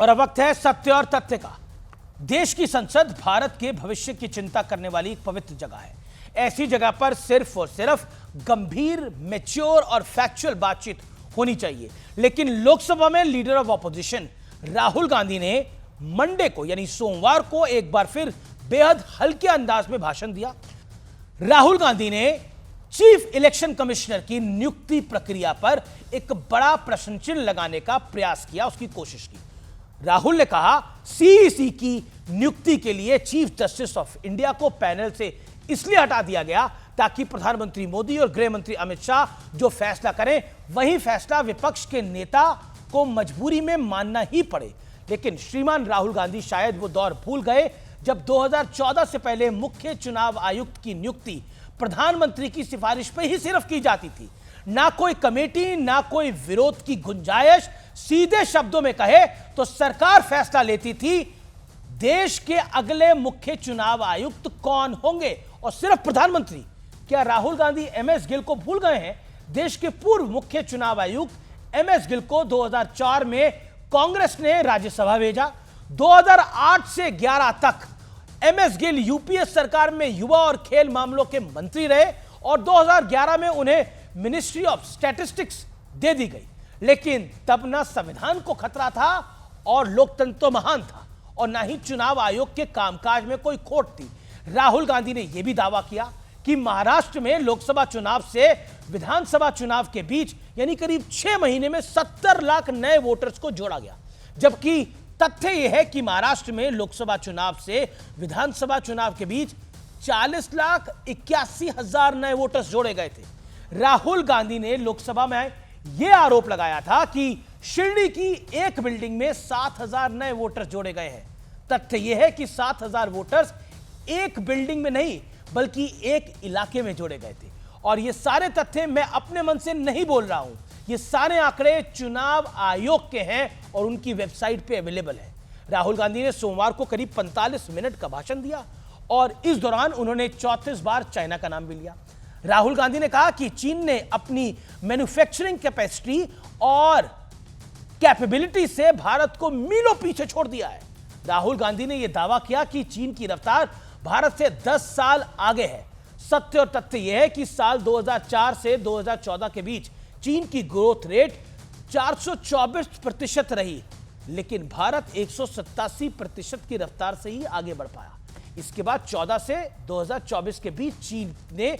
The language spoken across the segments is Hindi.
और अब वक्त है सत्य और तथ्य का। देश की संसद भारत के भविष्य की चिंता करने वाली एक पवित्र जगह है। ऐसी जगह पर सिर्फ और सिर्फ गंभीर, मैच्योर और फैक्चुअल बातचीत होनी चाहिए। लेकिन लोकसभा में leader of opposition Rahul Gandhi ने मंडे को यानी सोमवार को एक बार फिर बेहद हल्के अंदाज में भाषण दिया। राहुल गांधी ने चीफ इलेक्शन कमिश्नर की नियुक्ति प्रक्रिया पर एक बड़ा प्रश्न चिन्ह लगाने का प्रयास किया, उसकी कोशिश की। राहुल ने कहा सीईसी की नियुक्ति के लिए चीफ जस्टिस ऑफ इंडिया को पैनल से इसलिए हटा दिया गया ताकि प्रधानमंत्री मोदी और गृह मंत्री अमित शाह जो फैसला करें वही फैसला विपक्ष के नेता को मजबूरी में मानना ही पड़े। लेकिन श्रीमान राहुल गांधी शायद वो दौर भूल गए जब 2014 से पहले मुख्य चुनाव आयुक्त की नियुक्ति प्रधानमंत्री की सिफारिश पर ही सिर्फ की जाती थी। ना कोई कमेटी, ना कोई विरोध की गुंजाइश। सीधे शब्दों में कहे तो सरकार फैसला लेती थी देश के अगले मुख्य चुनाव आयुक्त कौन होंगे और सिर्फ प्रधानमंत्री। क्या राहुल गांधी एमएस गिल को भूल गए हैं? देश के पूर्व मुख्य चुनाव आयुक्त एमएस गिल को 2004 में कांग्रेस ने राज्यसभा भेजा। 2008 से 11 तक एमएस गिल यूपीए सरकार में युवा और खेल मामलों के मंत्री रहे और 2011 में उन्हें मिनिस्ट्री ऑफ स्टैटिस्टिक्स दे दी गई। लेकिन तब ना संविधान को खतरा था और लोकतंत्र तो महान था और ना ही चुनाव आयोग के कामकाज में कोई खोट थी। राहुल गांधी ने यह भी दावा किया कि महाराष्ट्र में लोकसभा चुनाव से विधानसभा चुनाव के बीच यानी करीब 6 महीने में 70 लाख नए वोटर्स को जोड़ा गया, जबकि तथ्य यह है कि महाराष्ट्र में लोकसभा चुनाव से विधानसभा चुनाव के बीच 40,81,000 नए वोटर्स जोड़े गए थे। राहुल गांधी ने लोकसभा में यह आरोप लगाया था कि शिरडी की एक बिल्डिंग में 7,000 नए वोटर्स जोड़े गए हैं। तथ्य यह है कि 7,000 वोटर्स एक बिल्डिंग में नहीं बल्कि एक इलाके में जोड़े गए थे। और ये सारे तथ्य मैं अपने मन से नहीं बोल रहा हूं, ये सारे आंकड़े चुनाव आयोग के हैं और उनकी वेबसाइट पे अवेलेबल है। राहुल गांधी ने सोमवार को करीब 45 मिनट का भाषण दिया और इस दौरान उन्होंने 34 बार चाइना का नाम भी लिया। राहुल गांधी ने कहा कि चीन ने अपनी मैन्युफैक्चरिंग कैपेसिटी और कैपेबिलिटी से भारत को मीलों पीछे छोड़ दिया है। राहुल गांधी ने यह दावा किया कि चीन की रफ्तार भारत से 10 साल आगे है। सत्य और तथ्य यह है कि साल 2004 से 2014 के बीच चीन की ग्रोथ रेट 424% रही, लेकिन भारत 187% की रफ्तार से ही आगे बढ़ पाया। इसके बाद 14 से 2024 के बीच चीन ने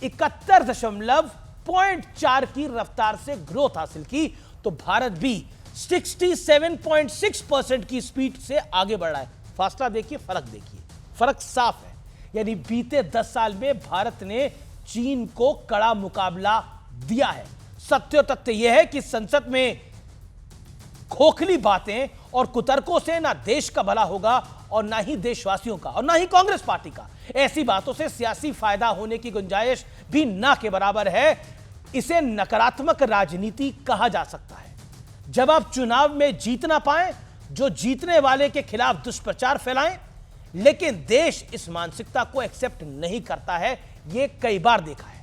71.4 की रफ्तार से ग्रोथ हासिल की, तो भारत भी 67.6% की स्पीड से आगे बढ़ रहा है। फासला देखिए, फर्क देखिए, फर्क साफ है। यानी बीते 10 साल में भारत ने चीन को कड़ा मुकाबला दिया है। सत्य और तथ्य यह है कि संसद में खोखली बातें और कुतर्कों से ना देश का भला होगा और ना ही देशवासियों का और ना ही कांग्रेस पार्टी का। ऐसी बातों से सियासी फायदा होने की गुंजाइश भी ना के बराबर है। इसे नकारात्मक राजनीति कहा जा सकता है। जब आप चुनाव में जीत ना पाए, जो जीतने वाले के खिलाफ दुष्प्रचार फैलाएं, लेकिन देश इस मानसिकता को एक्सेप्ट नहीं करता है। यह कई बार देखा है।